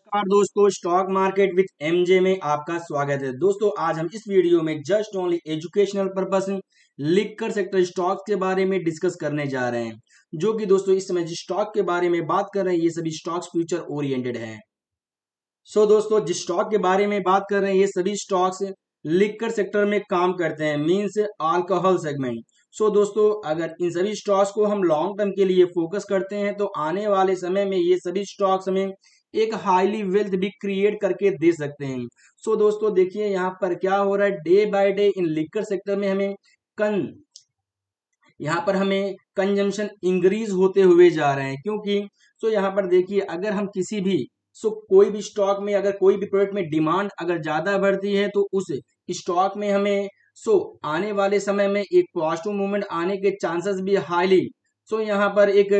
नमस्कार दोस्तों, stock market with MJ में आपका स्वागत है। दोस्तों आज हम इस वीडियो में just only educational purpose liquor sector stock के बारे में डिस्कस करने जा रहे हैं, जो कि दोस्तों इस समय जिस स्टॉक के बारे में बात कर रहे हैं ये सभी स्टॉक्स फ्यूचर ओरिएंटेड हैं। दोस्तों जिस स्टॉक के बारे में बात कर रहे हैं ये सभी स्टॉक्स लिकर सेक्टर में काम करते हैं, मींस अल्कोहल सेगमेंट। दोस्तों अगर इन सभी स्टॉक्स को हम लॉन्ग टर्म के लिए फोकस करते हैं तो आने वाले समय में ये सभी स्टॉक्स हमें एक हाईली वेल्थ भी क्रिएट करके दे सकते हैं। दोस्तों देखिए यहाँ पर क्या हो रहा है, day by day in liquor sector में हमें कन यहाँ पर हमें कंजम्पशन इंक्रीज होते हुए जा रहे हैं, क्योंकि यहाँ पर देखिए अगर हम किसी भी कोई भी स्टॉक में अगर कोई भी प्रोडक्ट में डिमांड अगर ज्यादा बढ़ती है तो उस स्टॉक में हमें आने वाले समय में एक पॉजिटिव मूवमेंट आने के चांसेस भी हाईली यहाँ पर एक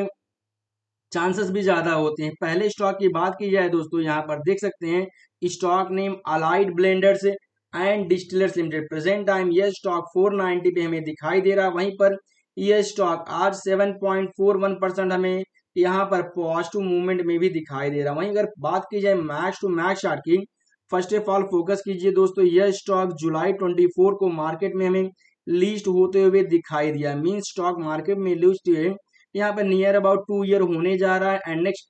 चांसेस भी ज्यादा होते हैं। पहले स्टॉक की बात की जाए दोस्तों, यहाँ पर देख सकते हैं stock name allied blenders and distillers limited. Present time यह स्टॉक 490 पे हमें दिखाई दे रहा है। वहीं पर यह स्टॉक आज 7.41% हमें यहाँ पर पॉजिटिव मूवमेंट में भी दिखाई दे रहा है। वहीं अगर बात की जाए मैक्स टू मैक्स चार्ट की, फर्स्ट ऑफ ऑल फोकस कीजिए दोस्तों, यह स्टॉक जुलाई 24 को मार्केट में हमें लिस्ट होते हुए दिखाई दिया। मीन स्टॉक मार्केट में लिस्ट है यहाँ पर नियर अबाउट 2 ईयर होने जा रहा है एंड नेक्स्ट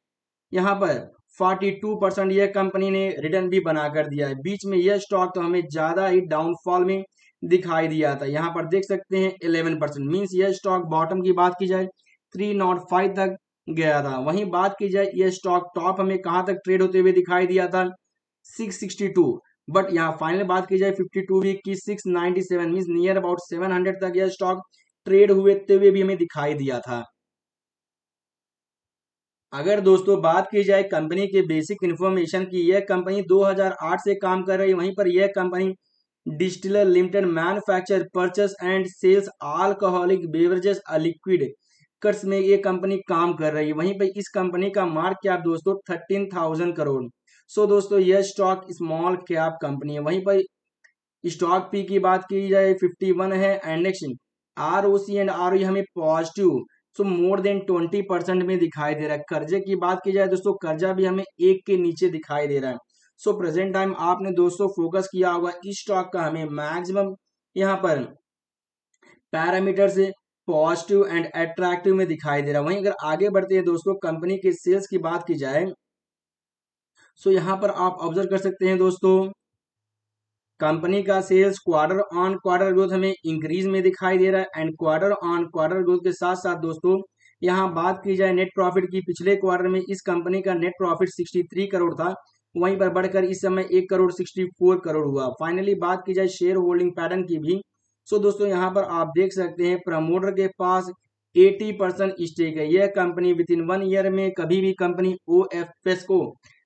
यहाँ पर 42% यह कंपनी ने रिटर्न भी बना कर दिया है। बीच में यह स्टॉक तो हमें ज्यादा ही डाउनफॉल में दिखाई दिया था। यहाँ पर देख सकते हैं 11%, मीन्स यह स्टॉक बॉटम की बात की जाए 305 तक गया था। वहीं बात की जाए यह स्टॉक टॉप हमें कहां तक ट्रेड होते हुए दिखाई दिया था 662, बट यहाँ फाइनल बात की जाए 52 वीक की 697, मीन्स नियर अबाउट 700 तक यह स्टॉक ट्रेड हुए भी हमें दिखाई दिया था। अगर दोस्तों बात की जाए कंपनी के बेसिक इन्फॉर्मेशन की, यह कंपनी 2008 से काम कर रही है। वहीं पर यह company distiller limited manufacture purchase and sales alcoholic beverages liquid कर्स में ये कंपनी काम कर रही है। वहीं पर इस कंपनी का मार्केट कैप दोस्तों 13,000 करोड़। दोस्तों यह स्टॉक स्मॉल कैप कंपनी है। वहीं पर स्टॉक पी की बात की जाए 51 है and next ROC and ROE हमें पॉजिटिव मोर देन 20% में दिखाई दे रहा है। कर्जे की बात की जाए दोस्तों, कर्जा भी हमें एक के नीचे दिखाई दे रहा है। प्रेजेंट टाइम आपने दोस्तों फोकस किया होगा इस स्टॉक का हमें मैक्सिमम यहाँ पर पैरामीटर से पॉजिटिव एंड अट्रैक्टिव में दिखाई दे रहा है। वहीं अगर आगे बढ़ते हैं दोस्तों कंपनी के सेल्स की बात की जाए, यहाँ पर आप ऑब्जर्व कर सकते हैं दोस्तों कंपनी का sales quarter on quarter growth हमें इंक्रीज में दिखाई दे रहा है and quarter on quarter growth के साथ साथ दोस्तों यहाँ बात की जाए नेट प्रॉफिट की, पिछले क्वार्टर में इस कंपनी का नेट प्रॉफिट 63 करोड़ था, वहीं पर बढ़कर इस समय 1 करोड़ 64 करोड़ हुआ। फाइनली बात की जाए शेयर होल्डिंग पैटर्न की भी, दोस्तों यहाँ पर आप देख सकते हैं प्रमोटर के पास 80% स्टेक है। यह कंपनी विद इन 1 ईयर में कभी भी कंपनी OFS को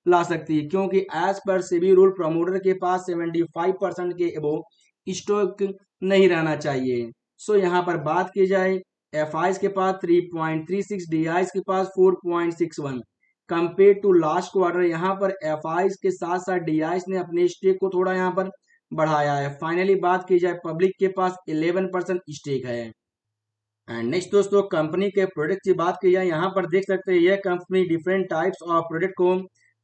ला सकती है, क्योंकि as per SEBI rule promoter के पास 75% के अबोव स्टॉक नहीं रहना चाहिए। यहाँ पर बात की जाए FIs के पास 3.36, DIs के पास 4.61 कंपेयर टू लास्ट क्वार्टर। यहाँ पर FIs के साथ साथ DIs ने अपने स्टेक को थोड़ा यहाँ पर बढ़ाया है। फाइनली बात की जाए पब्लिक के पास 11% स्टेक है। एंड नेक्स्ट दोस्तों कंपनी के प्रोडक्ट की बात की जाए, यहाँ पर देख सकते हैं यह company different types of product को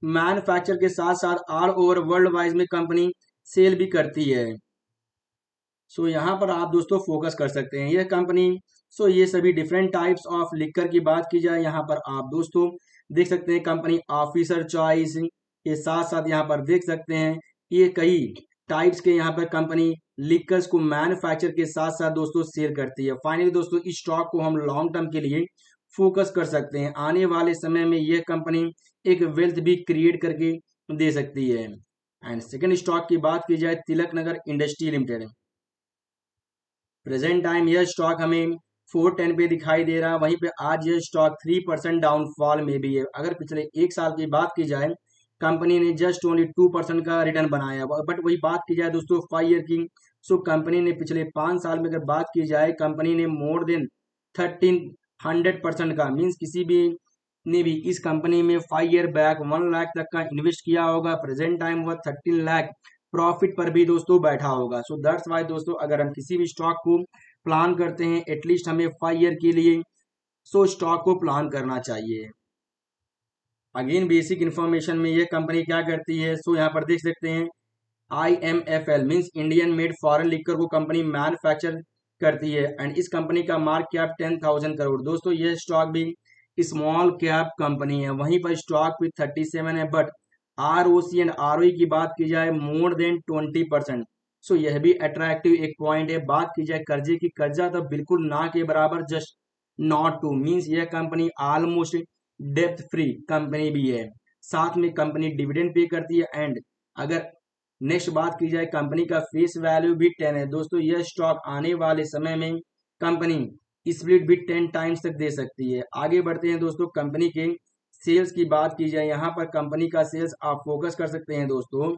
मैन्युफैक्चर के साथ साथ ऑल ओवर वर्ल्ड वाइज में कंपनी सेल भी करती है। यहाँ पर आप दोस्तों फोकस कर सकते हैं यह कंपनी। ये सभी डिफरेंट टाइप्स ऑफ लिकर की बात की जाए, यहाँ पर आप दोस्तों देख सकते हैं कंपनी ऑफिसर चॉइस के साथ साथ यहाँ पर देख सकते हैं ये कई टाइप्स के यहाँ पर कंपनी लिकर्स को मैन्युफैक्चर के साथ साथ दोस्तों सेल करती है। फाइनली दोस्तों इस स्टॉक को हम लॉन्ग टर्म के लिए फोकस कर सकते हैं। आने वाले समय में यह कंपनी एक वेल्थ भी क्रिएट करके दे सकती है। एंड सेकेंड स्टॉक की बात की जाए Tilak Nagar industry limited. Present time यह स्टॉक हमें 410 पे दिखाई दे रहा है। वहीं पे आज यह स्टॉक 3% डाउनफॉल में भी है। अगर पिछले एक साल की बात की जाए कंपनी ने जस्ट ओनली 2% का रिटर्न बनाया, बट वही बात की जाए दोस्तों 5 ईयर की, कंपनी ने पिछले 5 साल में अगर बात की जाए कंपनी ने मोर देन 1300% का, मीन्स किसी भी ने भी इस कंपनी में 5 ईयर बैक 1 लाख तक का इन्वेस्ट किया होगा। प्रेजेंट टाइम वह 13 लाख प्रॉफिट पर भी दोस्तों बैठा होगा। दैट्स वाई दोस्तों अगर हम किसी भी स्टॉक को प्लान करते हैं एटलीस्ट हमें 5 ईयर के लिए स्टॉक को प्लान करना चाहिए। अगेन बेसिक इन्फॉर्मेशन में ये कंपनी क्या करती है, सो यहाँ पर देख सकते हैं IMFL means Indian made foreign liquor को कंपनी मैन्युफैक्चर करती है एंड इस कंपनी का मार्केट कैप 10,000 करोड़। दोस्तों ये स्टॉक भी स्मॉल कैप कंपनी है, वहीं पर स्टॉक भी 37 है, बट ROC एंड ROE की बात की जाए मोर देन 20%। सो यह भी अट्रैक्टिव एक पॉइंट है। बात की जाए कर्जे की, कर्जा तो बिल्कुल ना के बराबर, जस्ट नॉट टू मीन्स यह company almost depth free company भी है। साथ में कंपनी डिविडेंड पे करती है एंड अगर नेक्स्ट बात की जाए कंपनी का फेस वैल्यू भी 10 है। दोस्तों यह स्टॉक आने वाले समय में कंपनी स्प्लिट भी 10 टाइम्स तक दे सकती है। आगे बढ़ते हैं दोस्तों, कंपनी के सेल्स की बात की जाए, यहाँ पर कंपनी का सेल्स आप फोकस कर सकते हैं दोस्तों।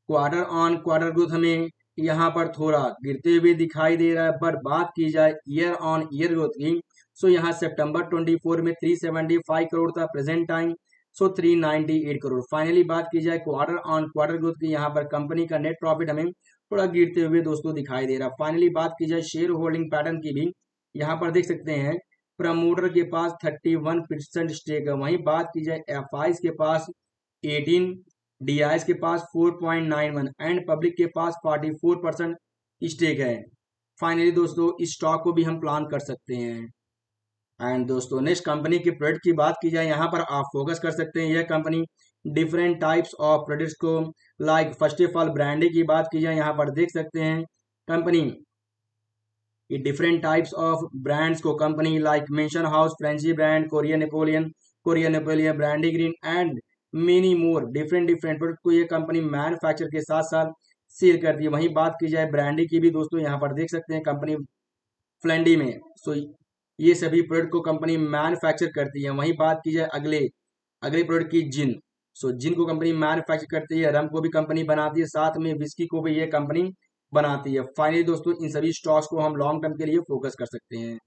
क्वार्टर ऑन क्वार्टर ग्रोथ हमें यहाँ पर थोड़ा गिरते हुए दिखाई दे रहा है, बट बात की जाए ईयर ऑन ईयर ग्रोथ की, सो यहाँ सितंबर 24 में 375 करोड़ था, present time so 398 crore. Finally बात की जाए क्वार्टर ऑन क्वार्टर ग्रोथ की, यहाँ पर कंपनी का नेट प्रॉफिट हमें थोड़ा गिरते हुए दोस्तों दिखाई दे रहा है। फाइनली बात की जाए शेयर होल्डिंग पैटर्न की भी, यहाँ पर देख सकते हैं प्रमोटर के पास 31% स्टेक है, वहीं बात की जाए एफआईज के पास 18, डीआईएस के पास 4.91 एंड पब्लिक के पास 44% स्टेक है। फाइनली दोस्तों इस स्टॉक को भी हम प्लान कर सकते हैं। एंड दोस्तों नेक्स्ट कंपनी के प्रोडक्ट की बात की जाए, यहाँ पर आप फोकस कर सकते हैं। यह company different types of products को like first of all branding की बात की जाए, यहाँ पर देख सकते हैं कंपनी ये डिफरेंट टाइप्स ऑफ ब्रांड्स को company like mention house, Frenchie brand, Korean Napoleon, brandy green and many more different different product को ये कंपनी मैन्युफैक्चर के साथ साथ सेल करती है। वहीं बात की जाए ब्रांडी की भी दोस्तों, यहाँ पर देख सकते हैं कंपनी फ्लेंडी में, सो ये सभी प्रोडक्ट को कंपनी मैन्युफैक्चर करती है। वहीं बात की जाए अगले अगले प्रोडक्ट की जिन, सो जिन को कंपनी मैन्युफैक्चर करती है, रम को भी कंपनी बनाती है, साथ में विस्की को भी ये कंपनी बनाती है। फाइनली दोस्तों इन सभी स्टॉक्स को हम लॉन्ग टर्म के लिए फोकस कर सकते हैं।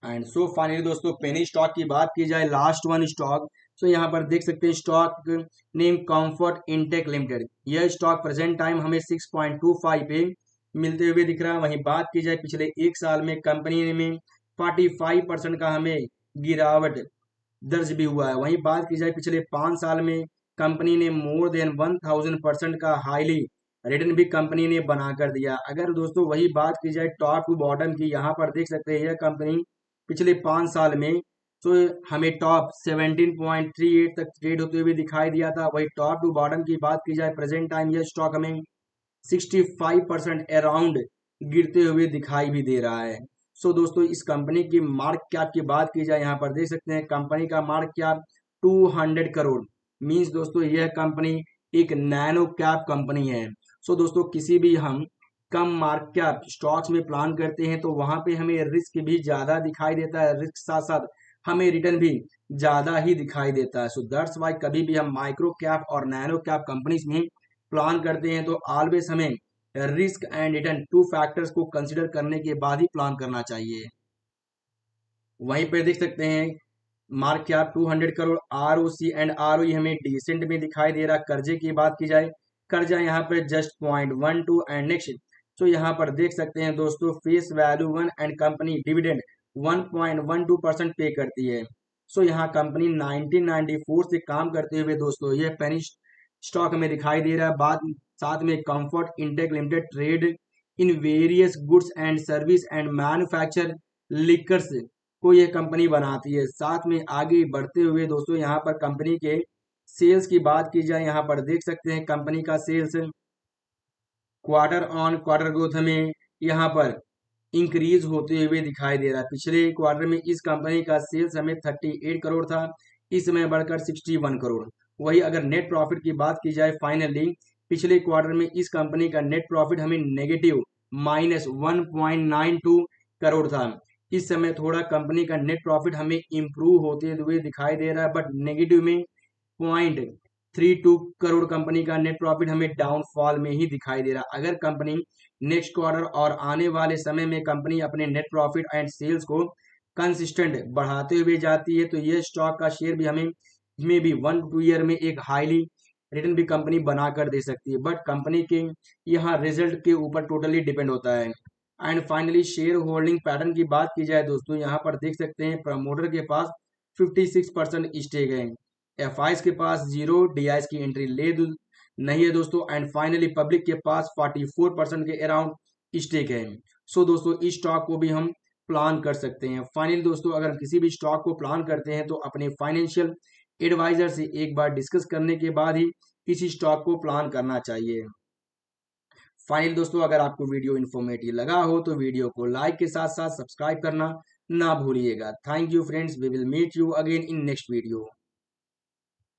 एंड सो फाइनली दोस्तों पेनी स्टॉक की बात की जाए, लास्ट वन स्टॉक, सो यहाँ पर देख सकते हैं stock name comfort intake limited. यह स्टॉक प्रेजेंट टाइम हमें 6.25 पे मिलते हुए दिख रहा है। वहीं बात की जाए पिछले एक साल में कंपनी में 45% का हमें गिरावट दर्ज भी हुआ है। वहीं बात की जाए पिछले 5 साल में कंपनी ने मोर देन 1000% का हाईली रिटर्न भी कंपनी ने बना कर दिया। अगर दोस्तों वही बात की जाए टॉप टू बॉटम की, यहाँ पर देख सकते हैं यह कंपनी पिछले 5 साल में तो हमें टॉप 17.38 तक ट्रेड होते हुए दिखाई दिया था। वही टॉप टू बॉटम की बात की जाए प्रेजेंट टाइम यह स्टॉक हमें 65% अराउंड गिरते हुए दिखाई भी दे रहा है। सो दोस्तों इस कंपनी की मार्केट कैप की बात की जाए, यहाँ पर देख सकते हैं कंपनी का मार्केट कैप 200 करोड़ मीन्स दोस्तों यह कंपनी एक नैनो कैप कंपनी है। सो दोस्तों किसी भी हम कम मार्केट कैप स्टॉक्स में प्लान करते हैं तो वहां पे हमें रिस्क भी ज्यादा दिखाई देता है, रिस्क साथ साथ हमें रिटर्न भी ज्यादा ही दिखाई देता है। सो दैट्स वाई कभी भी हम माइक्रो कैप और नैनो कैप कंपनीज में प्लान करते हैं तो ऑलवेज हमें risk and return two factors को कंसिडर करने के बाद ही प्लान करना चाहिए। वहीं पर देख सकते हैं mark cap 200 crore, ROC and ROE हमें डिसेंट में दिखाई दे रहा। कर्जे की बात की जाए, कर्जा यहाँ पर जस्ट 0.12 एंड नेक्स्ट, तो यहाँ पर देख सकते हैं दोस्तों face value 1 and company dividend 1.12% पे करती है। सो यहाँ कंपनी 1994 से काम करते हुए दोस्तों यह पेनी स्टॉक में दिखाई दे रहा है। बाद साथ में comfort intake limited trade in various goods and service and manufacture liquors को यह कंपनी बनाती है। साथ में आगे बढ़ते हुए दोस्तों यहाँ पर कंपनी के सेल्स की बात की जाए, यहाँ पर देख सकते हैं कंपनी का sales quarter on quarter growth हमें यहाँ पर इंक्रीज होते हुए दिखाई दे रहा है। पिछले क्वार्टर में इस कंपनी का सेल्स हमें 38 करोड़ था, इस समय बढ़कर 61 करोड़। वही अगर नेट प्रॉफिट की बात की जाए, फाइनली पिछले क्वार्टर में इस कंपनी का नेट प्रॉफिट हमें नेगेटिव -1.92 करोड़ था। इस समय थोड़ा कंपनी का नेट प्रॉफिट हमें इंप्रूव होते हुए दिखाई दे रहा है, बट नेगेटिव में 0.32 करोड़ कंपनी का नेट प्रॉफिट हमें डाउनफॉल में ही दिखाई दे रहा। अगर कंपनी नेक्स्ट क्वार्टर और आने वाले समय में कंपनी अपने नेट प्रॉफिट एंड सेल्स को कंसिस्टेंट बढ़ाते हुए जाती है तो ये स्टॉक का शेयर भी हमें में भी 1-2 ईयर में एक हाईली रिटर्न भी कंपनी बना कर दे सकती है, बट कंपनी के यहाँ रिजल्ट के ऊपर टोटली डिपेंड होता है। And finally share holding pattern की बात की जाए दोस्तों, यहाँ पर देख सकते हैं प्रमोटर के पास 56% स्टेक है। एफआईज के पास 0, डीआईज की एंट्री नहीं है दोस्तों। एंड फाइनली पब्लिक के पास 44% के अराउंड स्टेक है। सो दोस्तों इस स्टॉक को भी हम प्लान कर सकते हैं। फाइनली दोस्तों अगर हम किसी भी स्टॉक को प्लान करते हैं तो अपने फाइनेंशियल एडवाइजर से एक बार डिस्कस करने के बाद ही किसी स्टॉक को प्लान करना चाहिए। फाइनली दोस्तों अगर आपको वीडियो इन्फॉर्मेटिव लगा हो तो वीडियो को लाइक के साथ साथ सब्सक्राइब करना ना भूलिएगा। Thank you friends, we will meet you again in next video.